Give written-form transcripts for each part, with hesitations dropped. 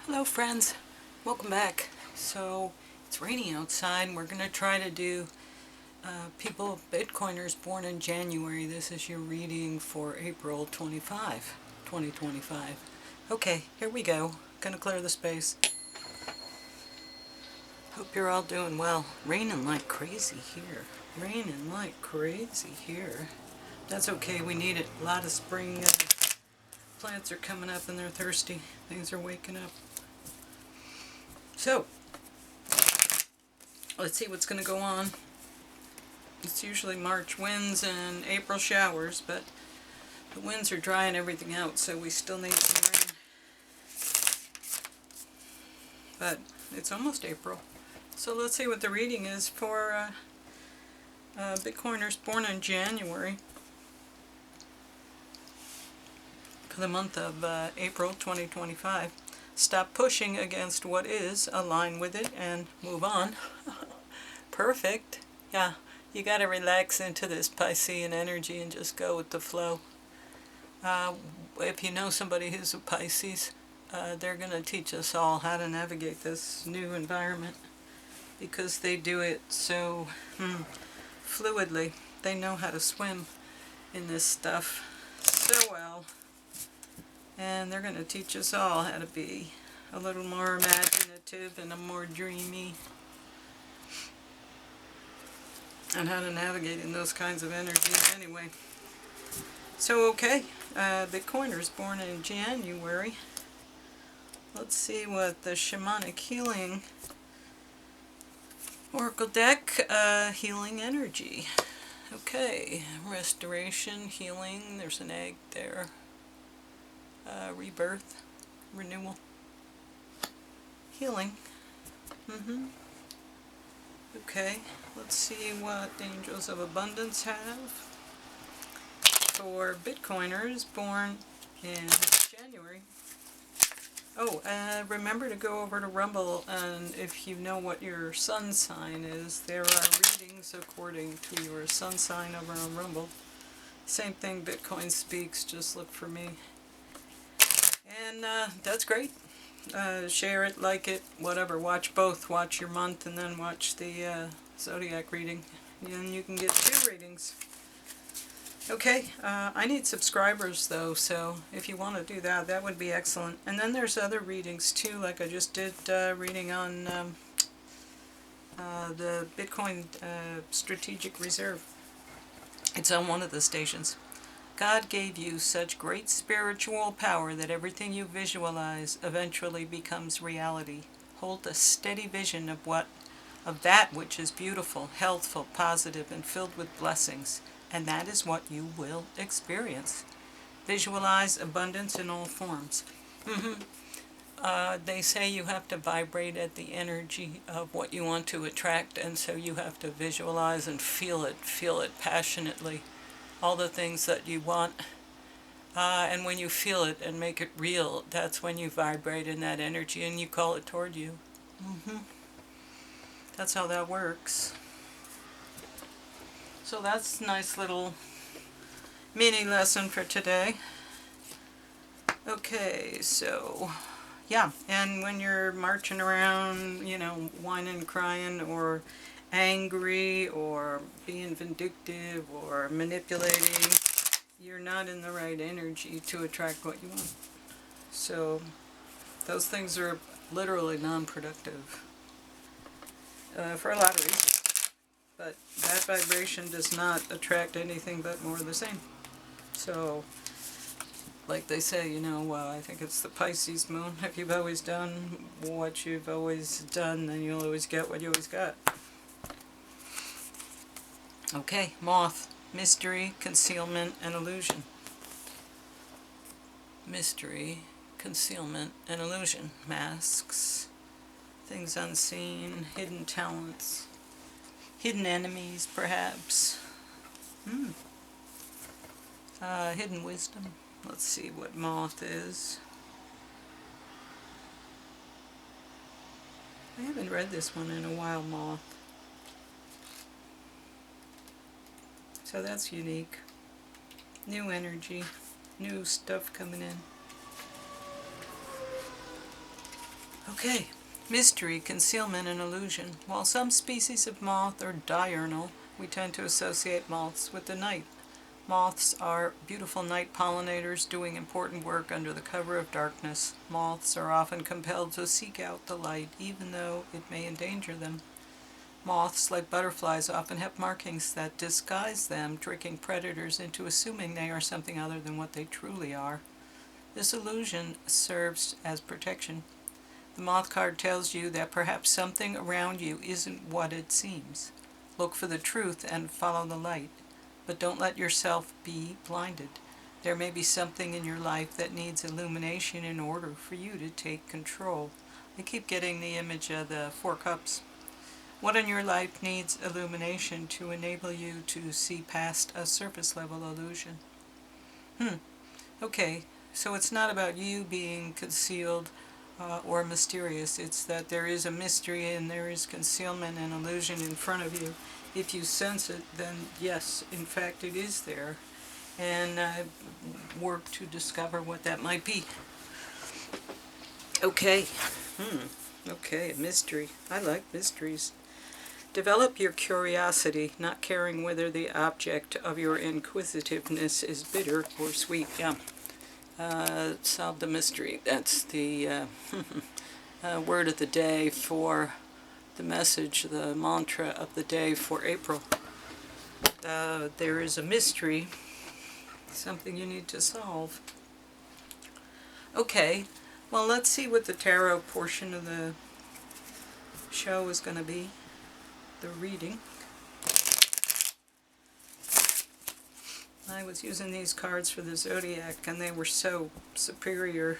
Hello friends, welcome back. So it's raining outside. We're going to try to do people, Bitcoiners born in January. This is your reading for April 25, 2025. Okay, here we go. Gonna clear the space. Hope you're all doing well. Raining like crazy here. Raining like crazy here. That's okay, we need it. A lot of spring plants are coming up and they're thirsty. Things are waking up. So, let's see what's going to go on. It's usually March winds and April showers, but the winds are drying everything out, so we still need some rain. But it's almost April. So let's see what the reading is for Bitcoiners born in January for the month of April 2025. Stop pushing against what is, align with it, and move on. Perfect. Yeah, you got to relax into this Piscean energy and just go with the flow. If you know somebody who's a Pisces, they're going to teach us all how to navigate this new environment because they do it so fluidly. They know how to swim in this stuff so well. And they're going to teach us all how to be a little more imaginative and a more dreamy, and how to navigate in those kinds of energies anyway. So okay, Bitcoiners born in January. Let's see what the Shamanic Healing Oracle deck, healing energy. Okay, restoration, healing, there's an egg there. Rebirth, renewal, healing. Okay, let's see what Angels of Abundance have for Bitcoiners born in January. Oh, remember to go over to Rumble, and if you know what your sun sign is, there are readings according to your sun sign over on Rumble. Same thing, Bitcoin Speaks, just look for me. And that's great. Share it, like it, whatever. Watch both. Watch your month and then watch the zodiac reading. And you can get 2 readings. Okay, I need subscribers though, so if you want to do that, that would be excellent. And then there's other readings too, like I just did reading on the Bitcoin Strategic Reserve. It's on one of the stations. God gave you such great spiritual power that everything you visualize eventually becomes reality. Hold a steady vision of that which is beautiful, healthful, positive, and filled with blessings, and that is what you will experience. Visualize abundance in all forms. They say you have to vibrate at the energy of what you want to attract, and so you have to visualize and feel it passionately, all the things that you want. And when you feel it and make it real, that's when you vibrate in that energy and you call it toward you. That's how that works. So that's a nice little mini lesson for today. Okay, so yeah, and when you're marching around, whining and crying or angry or being vindictive or manipulating, you're not in the right energy to attract what you want. So those things are literally non-productive for a lot of reasons. But that vibration does not attract anything but more of the same. So, like they say, I think it's the Pisces moon. If you've always done what you've always done, then you'll always get what you always got. Okay, Moth. Mystery, concealment, and illusion. Mystery, concealment, and illusion. Masks, things unseen, hidden talents, hidden enemies, perhaps. Hidden wisdom. Let's see what Moth is. I haven't read this one in a while, Moth. So that's unique. New energy, new stuff coming in. Okay, mystery, concealment, and illusion. While some species of moth are diurnal, we tend to associate moths with the night. Moths are beautiful night pollinators doing important work under the cover of darkness. Moths are often compelled to seek out the light, even though it may endanger them. Moths, like butterflies, often have markings that disguise them, tricking predators into assuming they are something other than what they truly are. This illusion serves as protection. The moth card tells you that perhaps something around you isn't what it seems. Look for the truth and follow the light, but don't let yourself be blinded. There may be something in your life that needs illumination in order for you to take control. I keep getting the image of the Four Cups. What in your life needs illumination to enable you to see past a surface level illusion? Okay, so it's not about you being concealed or mysterious. It's that there is a mystery and there is concealment and illusion in front of you. If you sense it, then yes, in fact it is there. And work to discover what that might be. Okay. Okay, a mystery. I like mysteries. Develop your curiosity, not caring whether the object of your inquisitiveness is bitter or sweet. Yeah. Solve the mystery. That's the word of the day for the message, the mantra of the day for April. There is a mystery, something you need to solve. Okay, well, let's see what the tarot portion of the show is going to be, the reading. I was using these cards for the Zodiac, and they were so superior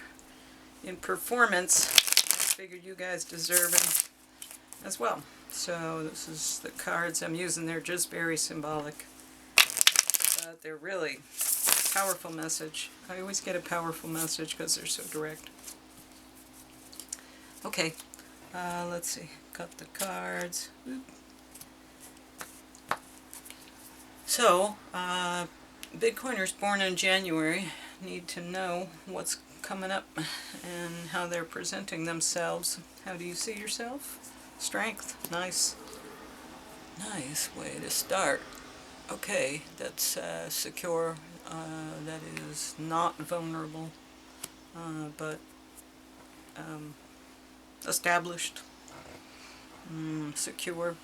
in performance, I figured you guys deserve them as well. So this is the cards I'm using. They're just very symbolic, but they're really powerful message. I always get a powerful message because they're so direct. Okay, let's see. Got the cards. So, Bitcoiners born in January need to know what's coming up and how they're presenting themselves. How do you see yourself? Strength. Nice. Nice way to start. Okay, that's secure. That is not vulnerable, but established. Secure.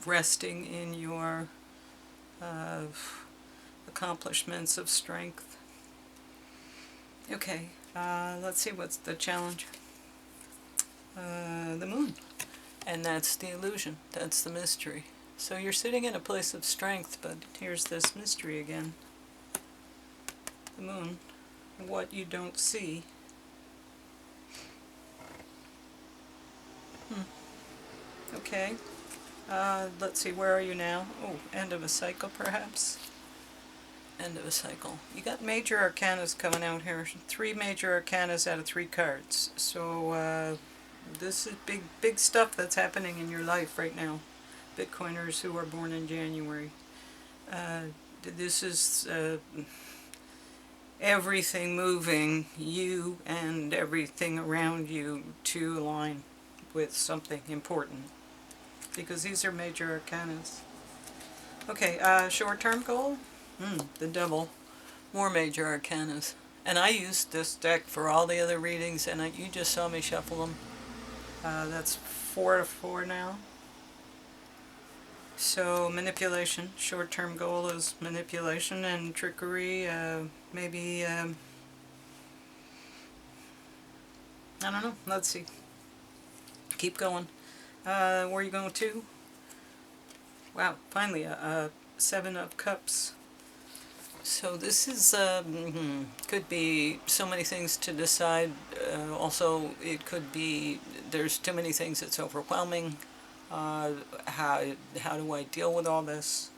Resting in your accomplishments of strength. Okay, let's see what's the challenge. The moon. And that's the illusion. That's the mystery. So you're sitting in a place of strength, but here's this mystery again. The moon. What you don't see. Okay. Let's see, where are you now? Oh, end of a cycle, perhaps? End of a cycle. You got major arcanas coming out here. 3 major arcanas out of 3 cards. So, this is big stuff that's happening in your life right now. Bitcoiners who are born in January. This is everything moving you and everything around you to align with something important. Because these are major arcanas. Okay, short-term goal? The devil. More major arcanas. And I used this deck for all the other readings, and you just saw me shuffle them. That's 4 to 4 now. So, manipulation. Short-term goal is manipulation and trickery. Maybe, I don't know. Let's see. Keep going. Where are you going to? Wow, finally, a 7 of Cups. So this is, could be so many things to decide. Also, it could be there's too many things, it's overwhelming. How do I deal with all this?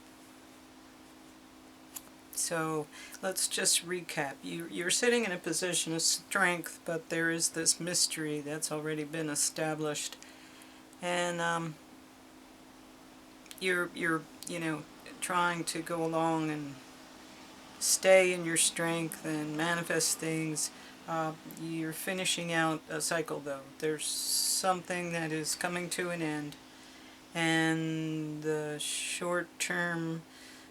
So let's just recap. You're sitting in a position of strength, but there is this mystery that's already been established. And you're trying to go along and stay in your strength and manifest things, You're finishing out a cycle, though. There's something that is coming to an end, and the short-term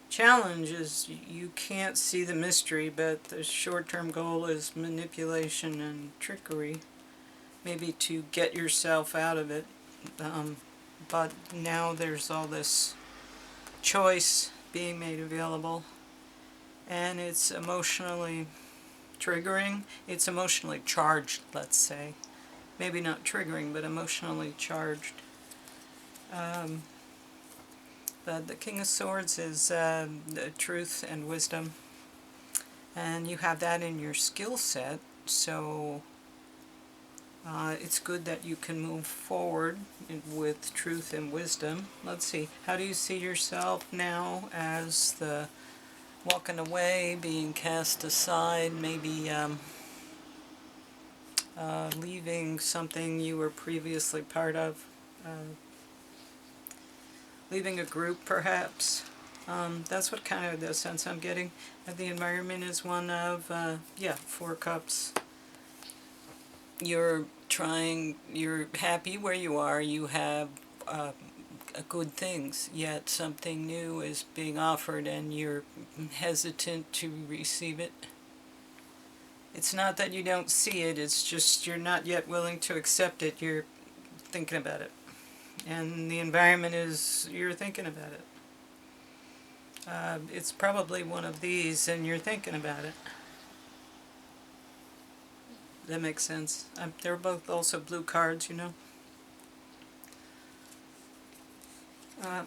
challenge is you can't see the mystery, but the short-term goal is manipulation and trickery, maybe to get yourself out of it. But now there's all this choice being made available, and it's emotionally triggering. It's emotionally charged, let's say. Maybe not triggering, but emotionally charged. But the King of Swords is the truth and wisdom, and you have that in your skill set, so it's good that you can move forward with truth and wisdom. Let's see, how do you see yourself now as the walking away, being cast aside, maybe leaving something you were previously part of, leaving a group perhaps? That's what kind of the sense I'm getting. The environment is one of, yeah, 4 cups. You're happy where you are, you have good things, yet something new is being offered and you're hesitant to receive it. It's not that you don't see it, it's just you're not yet willing to accept it, you're thinking about it. And the environment is, you're thinking about it. It's probably one of these and you're thinking about it. That makes sense. They're both also blue cards, you know.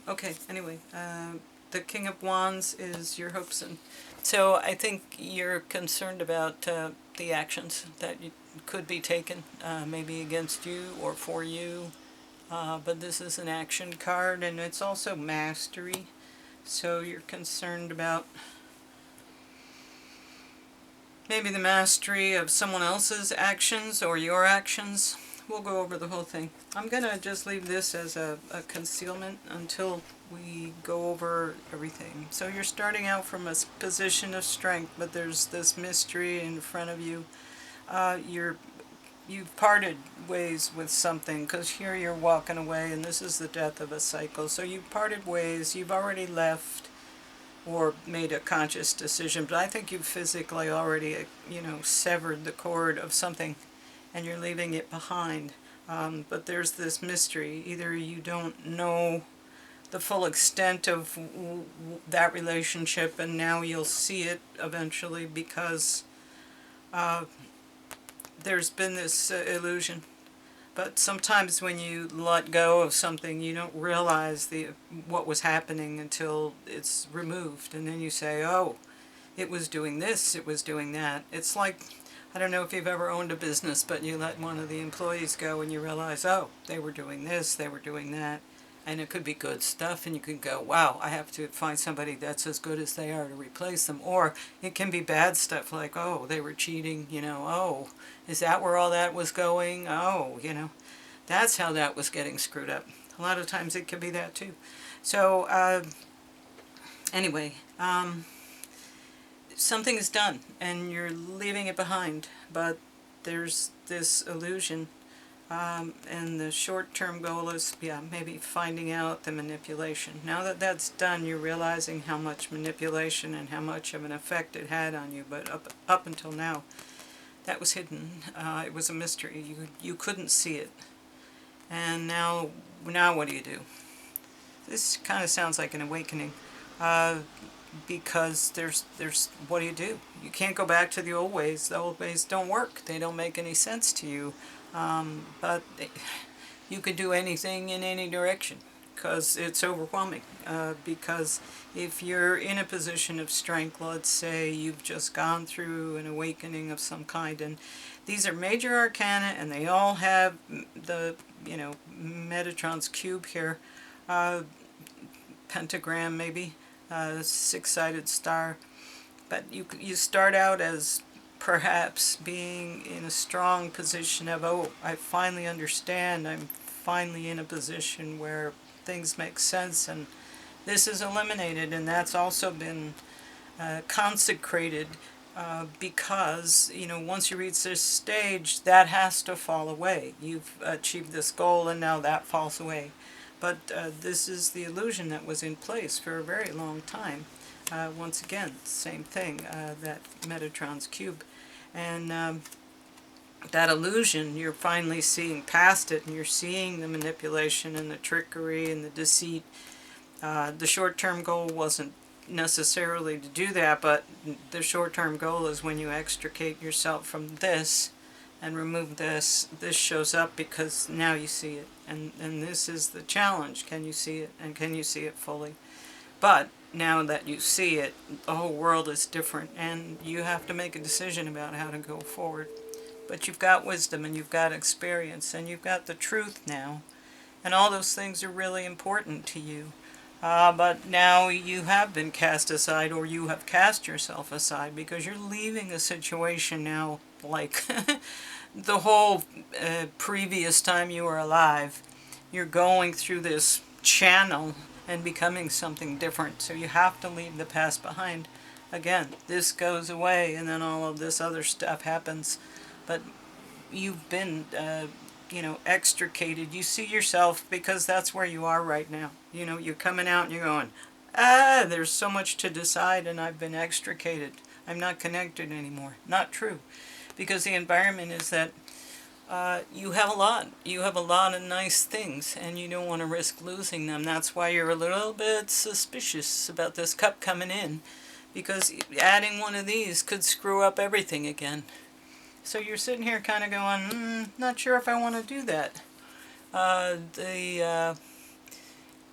Okay, anyway, the King of Wands is your hopes, and so I think you're concerned about the actions that could be taken, maybe against you or for you, but this is an action card, and it's also mastery, so you're concerned about maybe the mastery of someone else's actions or your actions. We'll go over the whole thing. I'm going to just leave this as a concealment until we go over everything. So you're starting out from a position of strength, but there's this mystery in front of you. You've parted ways with something, because here you're walking away, and this is the death of a cycle. So you've parted ways, you've already left, or made a conscious decision, but I think you've physically already, severed the cord of something, and you're leaving it behind. But there's this mystery. Either you don't know the full extent of that relationship, and now you'll see it eventually because there's been this illusion. But sometimes when you let go of something, you don't realize what was happening until it's removed. And then you say, oh, it was doing this, it was doing that. It's like, I don't know if you've ever owned a business, but you let one of the employees go and you realize, oh, they were doing this, they were doing that. And it could be good stuff, and you can go, wow, I have to find somebody that's as good as they are to replace them. Or it can be bad stuff like, oh, they were cheating, oh, is that where all that was going? Oh, that's how that was getting screwed up. A lot of times it can be that too. So, anyway, something is done, and you're leaving it behind, but there's this illusion. And the short-term goal is, maybe finding out the manipulation. Now that that's done, you're realizing how much manipulation and how much of an effect it had on you. But up until now, that was hidden. It was a mystery. You couldn't see it. And now what do you do? This kind of sounds like an awakening, because there's what do? You can't go back to the old ways. The old ways don't work. They don't make any sense to you. But you could do anything in any direction, because it's overwhelming. Because if you're in a position of strength, let's say you've just gone through an awakening of some kind, and these are major arcana, and they all have the, Metatron's cube here, pentagram maybe, six-sided star. But you start out as perhaps being in a strong position of, oh, I finally understand, I'm finally in a position where things make sense, and this is eliminated, and that's also been consecrated because, you know, once you reach this stage, that has to fall away. You've achieved this goal and now that falls away. But this is the illusion that was in place for a very long time. Once again, same thing, that Metatron's cube. And that illusion, you're finally seeing past it, and you're seeing the manipulation and the trickery and the deceit. The short-term goal wasn't necessarily to do that, but the short-term goal is when you extricate yourself from this and remove this, this shows up because now you see it. And this is the challenge. Can you see it? And can you see it fully? But now that you see it, the whole world is different, and you have to make a decision about how to go forward. But you've got wisdom, and you've got experience, and you've got the truth now. And all those things are really important to you. But now you have been cast aside, or you have cast yourself aside, because you're leaving a situation now like the whole previous time you were alive. You're going through this channel and becoming something different. So you have to leave the past behind. Again, this goes away, and then all of this other stuff happens. But you've been you know, extricated. You see yourself, because that's where you are right now. You know, you're coming out and you're going, there's so much to decide, and I've been extricated. I'm not connected anymore. Not true. Because the environment is that you have a lot. You have a lot of nice things, and you don't want to risk losing them. That's why you're a little bit suspicious about this cup coming in, because adding one of these could screw up everything again. So you're sitting here kind of going, not sure if I want to do that. The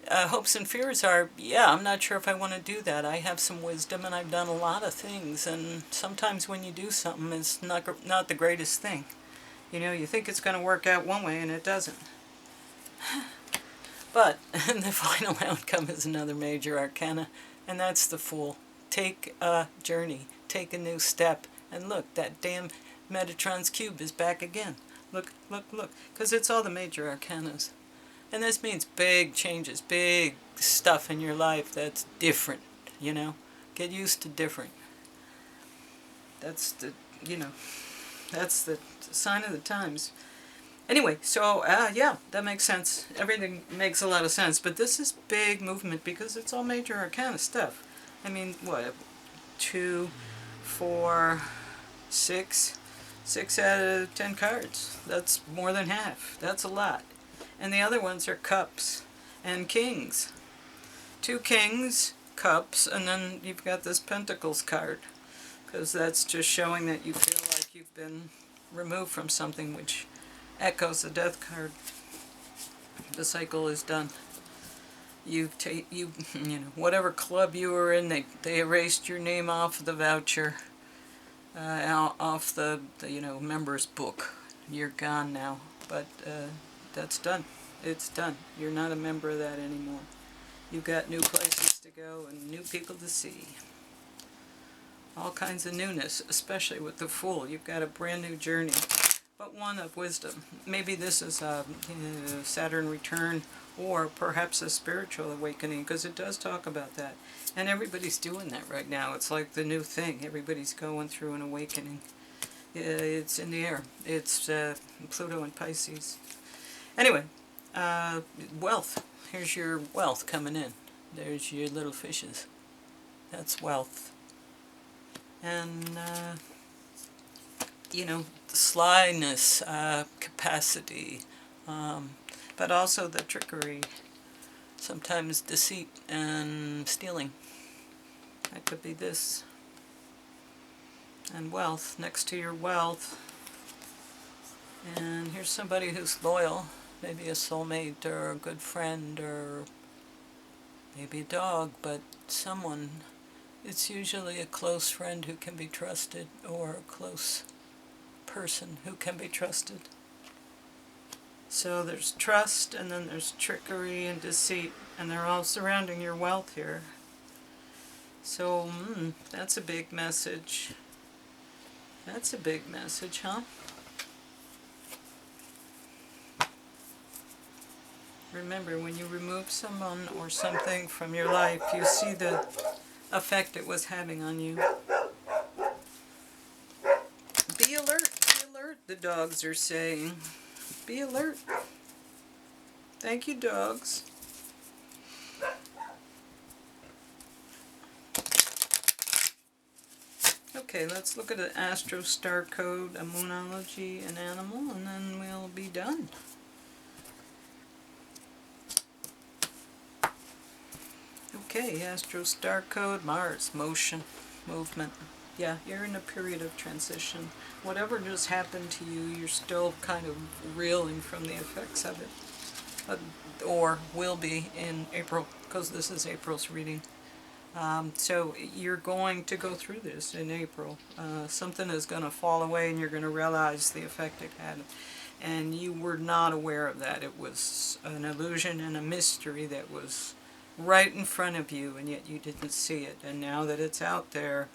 hopes and fears are, yeah, I'm not sure if I want to do that. I have some wisdom, and I've done a lot of things, and sometimes when you do something, it's not the greatest thing. You know, you think it's going to work out one way, and it doesn't. But the final outcome is another major arcana, and that's the Fool. Take a journey. Take a new step. And look, that damn Metatron's cube is back again. Look, look, look. Because it's all the major arcanas. And this means big changes, big stuff in your life that's different, you know. Get used to different. That's the, you know, that's the sign of the times. Anyway, so, yeah, that makes sense. Everything makes a lot of sense. But this is big movement because it's all major arcana stuff. I mean, what, 2, 4, 6? 6 out of 10 cards. That's more than half. That's a lot. And the other ones are cups and kings. 2 kings, cups, and then you've got this pentacles card. Because that's just showing that you feel like you've been removed from something, which echoes the death card. The cycle is done. You know, whatever club you were in, they erased your name off the voucher. Off the you know, members book. You're gone now, but that's done. It's done. You're not a member of that anymore. You've got new places to go and new people to see. All kinds of newness, especially with the Fool. You've got a brand new journey, but one of wisdom. Maybe this is a Saturn return, or perhaps a spiritual awakening, because it does talk about that. And everybody's doing that right now. It's like the new thing. Everybody's going through an awakening. It's in the air. It's Pluto and Pisces. Anyway, wealth. Here's your wealth coming in. There's your little fishes. That's wealth. And, you know, slyness, capacity, but also the trickery. Sometimes deceit and stealing. That could be this. And wealth, next to your wealth. And here's somebody who's loyal. Maybe a soulmate or a good friend or maybe a dog, but someone. It's usually a close friend who can be trusted, or a close person who can be trusted. So there's trust, and then there's trickery and deceit, and they're all surrounding your wealth here. So, that's a big message. That's a big message, huh? Remember, when you remove someone or something from your life, you see the effect it was having on you. dogs are saying. Be alert. Thank you, dogs. Okay, let's look at the Astro Star Code, a Moonology, an animal, and then we'll be done. Okay, Astro Star Code, Mars, motion, movement. Yeah, you're in a period of transition. Whatever just happened to you, you're still kind of reeling from the effects of it. Or will be in April, because this is April's reading. So you're going to go through this in April. Something is going to fall away and you're going to realize the effect it had. And you were not aware of that. It was an illusion and a mystery that was right in front of you, and yet you didn't see it. And now that it's out there,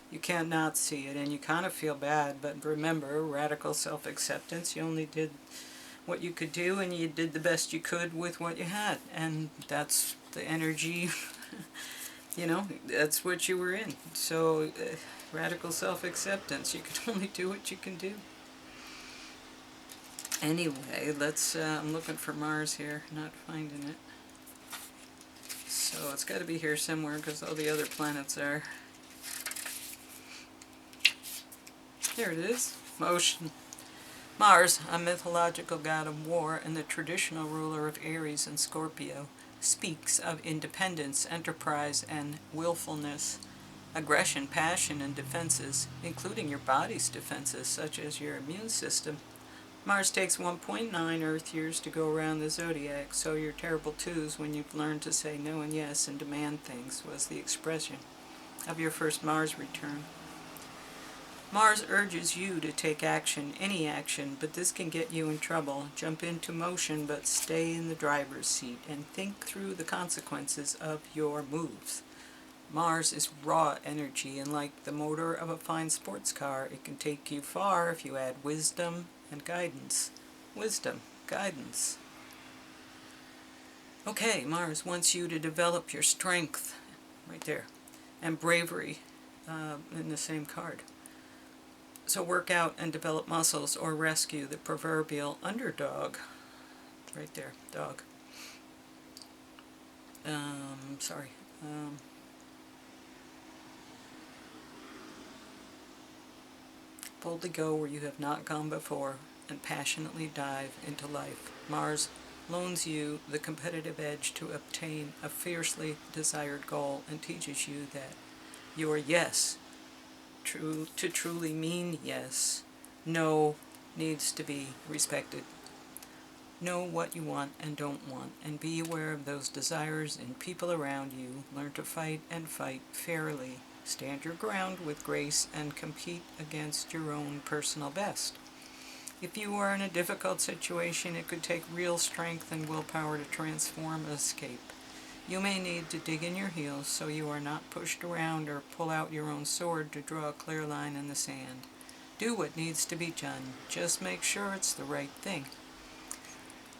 you can't not see it, and you kind of feel bad. But remember, radical self-acceptance, you only did what you could do, and you did the best you could with what you had. And that's the energy, you know, that's what you were in. So radical self-acceptance, you can only do what you can do. Anyway, let's, I'm looking for Mars here, not finding it. So it's got to be here somewhere because all the other planets are. Here it is. Motion. Mars, a mythological god of war and the traditional ruler of Aries and Scorpio, speaks of independence, enterprise, and willfulness, aggression, passion, and defenses, including your body's defenses, such as your immune system. Mars takes 1.9 Earth years to go around the zodiac, so your terrible twos when you've learned to say no and yes and demand things was the expression of your first Mars return. Mars urges you to take action, any action, but this can get you in trouble. Jump into motion, but stay in the driver's seat and think through the consequences of your moves. Mars is raw energy, and like the motor of a fine sports car, it can take you far if you add wisdom and guidance. Wisdom, guidance. Okay, Mars wants you to develop your strength, right there, and bravery in the same card. So work out and develop muscles or rescue the proverbial underdog. Right there, dog. Sorry. Boldly go where you have not gone before and passionately dive into life. Mars loans you the competitive edge to obtain a fiercely desired goal and teaches you that your yes, to truly mean yes, no needs to be respected. Know what you want and don't want, and be aware of those desires in people around you. Learn to fight and fight fairly. Stand your ground with grace and compete against your own personal best. If you are in a difficult situation, it could take real strength and willpower to transform and escape. You may need to dig in your heels so you are not pushed around or pull out your own sword to draw a clear line in the sand. Do what needs to be done. Just make sure it's the right thing.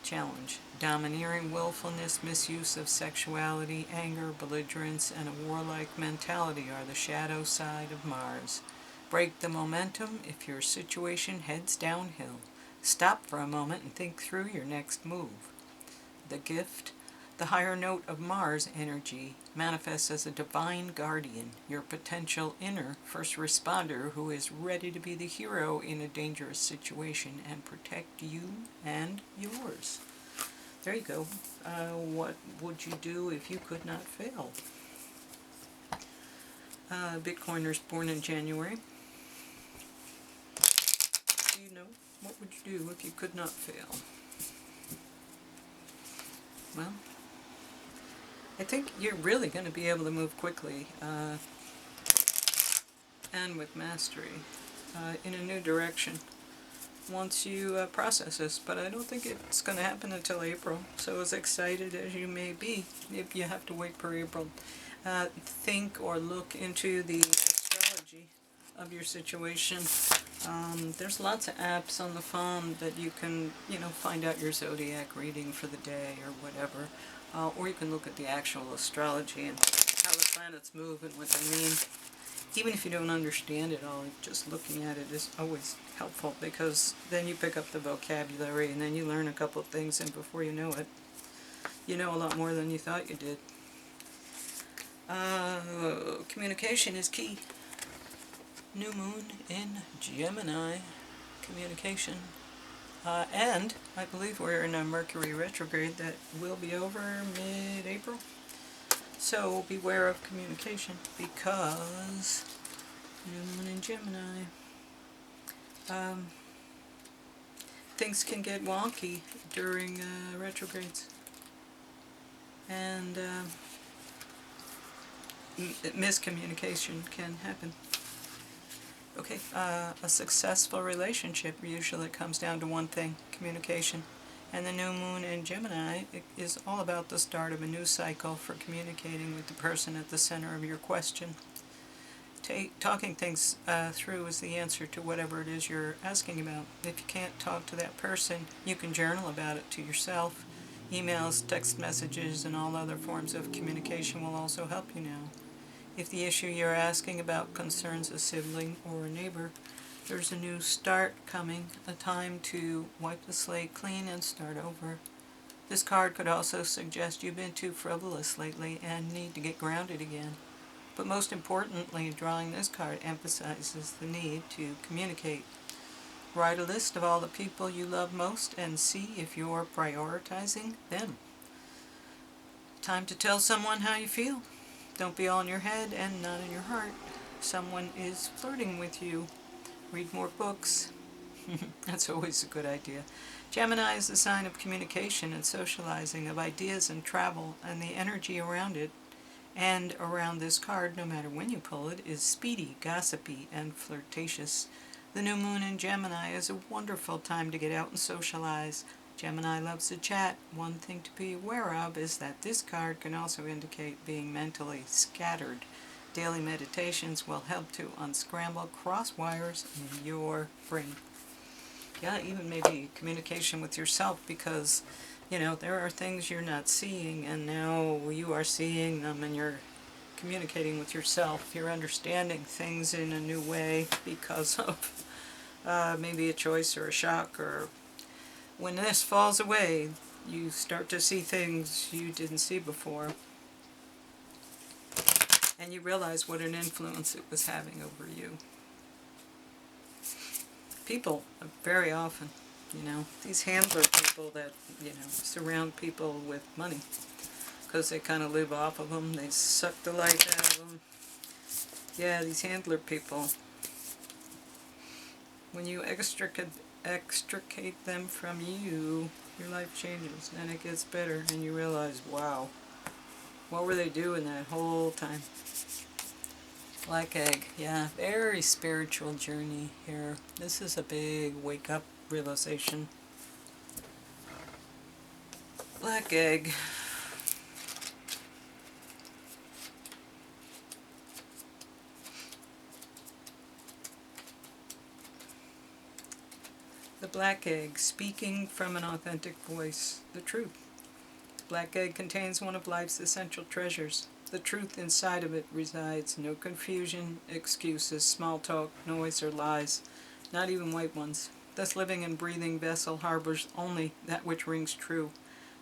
Challenge. Domineering willfulness, misuse of sexuality, anger, belligerence, and a warlike mentality are the shadow side of Mars. Break the momentum if your situation heads downhill. Stop for a moment and think through your next move. The gift. The higher note of Mars energy manifests as a divine guardian, your potential inner first responder who is ready to be the hero in a dangerous situation and protect you and yours. There you go. What would you do if you could not fail? Bitcoiners born in January. Do you know? What would you do if you could not fail? Well, I think you're really going to be able to move quickly and with mastery in a new direction once you process this, but I don't think it's going to happen until April. So as excited as you may be, if you have to wait for April, think or look into the astrology of your situation. There's lots of apps on the phone that you can, find out your zodiac reading for the day or whatever. Or you can look at the actual astrology and how the planets move and what they mean. Even if you don't understand it all, just looking at it is always helpful, because then you pick up the vocabulary and then you learn a couple of things, and before you know it, you know a lot more than you thought you did. Communication is key. New moon in Gemini. Communication. And I believe we're in a Mercury retrograde that will be over mid-April. So beware of communication, because new moon in Gemini. Things can get wonky during retrogrades. And miscommunication can happen. Okay, a successful relationship usually comes down to one thing: communication. And the new moon in Gemini is all about the start of a new cycle for communicating with the person at the center of your question. Talking things through is the answer to whatever it is you're asking about. If you can't talk to that person, you can journal about it to yourself. Emails, text messages, and all other forms of communication will also help you now. If the issue you're asking about concerns a sibling or a neighbor, there's a new start coming, a time to wipe the slate clean and start over. This card could also suggest you've been too frivolous lately and need to get grounded again. But most importantly, drawing this card emphasizes the need to communicate. Write a list of all the people you love most and see if you're prioritizing them. Time to tell someone how you feel. Don't be all in your head and not in your heart. Someone is flirting with you. Read more books. That's always a good idea. Gemini is the sign of communication and socializing, of ideas and travel, and the energy around it, and around this card, no matter when you pull it, is speedy, gossipy, and flirtatious. The new moon in Gemini is a wonderful time to get out and socialize. Gemini loves to chat. One thing to be aware of is that this card can also indicate being mentally scattered. Daily meditations will help to unscramble cross wires in your brain. Yeah, even maybe communication with yourself, because, you know, there are things you're not seeing, and now you are seeing them, and you're communicating with yourself. You're understanding things in a new way because of maybe a choice or a shock, or when this falls away, you start to see things you didn't see before. And you realize what an influence it was having over you. People, very often, you know, these handler people that, you know, surround people with money, because they kind of live off of them, they suck the life out of them. Yeah, these handler people, when you extricate them from you, your life changes and it gets better, and you realize, wow, what were they doing that whole time? Black egg, yeah, very spiritual journey here. This is a big wake-up realization. Black egg. The black egg, speaking from an authentic voice, the truth. Black egg contains one of life's essential treasures. The truth inside of it resides. No confusion, excuses, small talk, noise, or lies. Not even white ones. This living and breathing vessel harbors only that which rings true.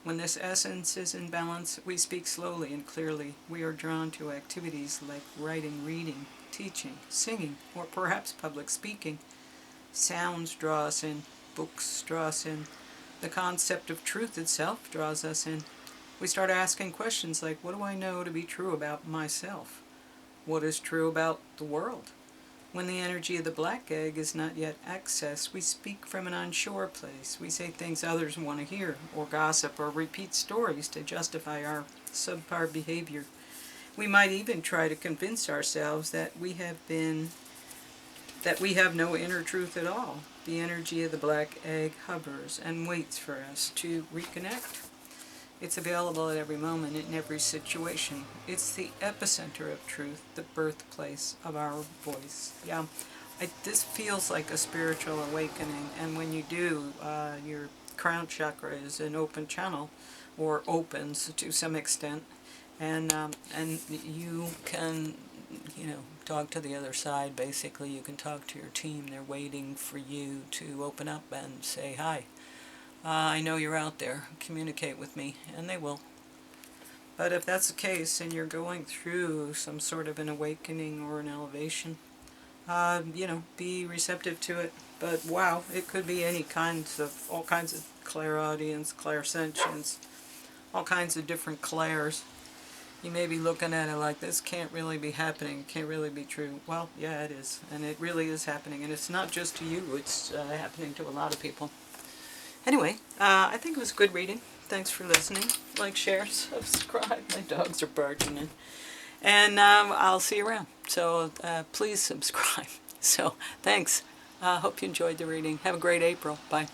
When this essence is in balance, we speak slowly and clearly. We are drawn to activities like writing, reading, teaching, singing, or perhaps public speaking. Sounds draw us in. Books draw us in. The concept of truth itself draws us in. We start asking questions like, what do I know to be true about myself? What is true about the world? When the energy of the black egg is not yet accessed, we speak from an unsure place. We say things others want to hear, or gossip, or repeat stories to justify our subpar behavior. We might even try to convince ourselves that we have no inner truth at all. The energy of the black egg hovers and waits for us to reconnect. It's available at every moment, in every situation. It's the epicenter of truth, the birthplace of our voice. Yeah, this feels like a spiritual awakening, and when you do, your crown chakra is an open channel, or opens to some extent, and you can talk to the other side. Basically, you can talk to your team. They're waiting for you to open up and say, hi, I know you're out there. Communicate with me, and they will. But if that's the case and you're going through some sort of an awakening or an elevation, be receptive to it. But wow, it could be all kinds of clairaudience, clairsentience, all kinds of different clairs. You may be looking at it like, this can't really be happening, can't really be true. Well, yeah, it is, and it really is happening, and it's not just to you, it's happening to a lot of people. Anyway, I think it was good reading. Thanks for listening. Like, share, subscribe. My dogs are barking in. And I'll see you around. So please subscribe. So thanks. Hope you enjoyed the reading. Have a great April. Bye.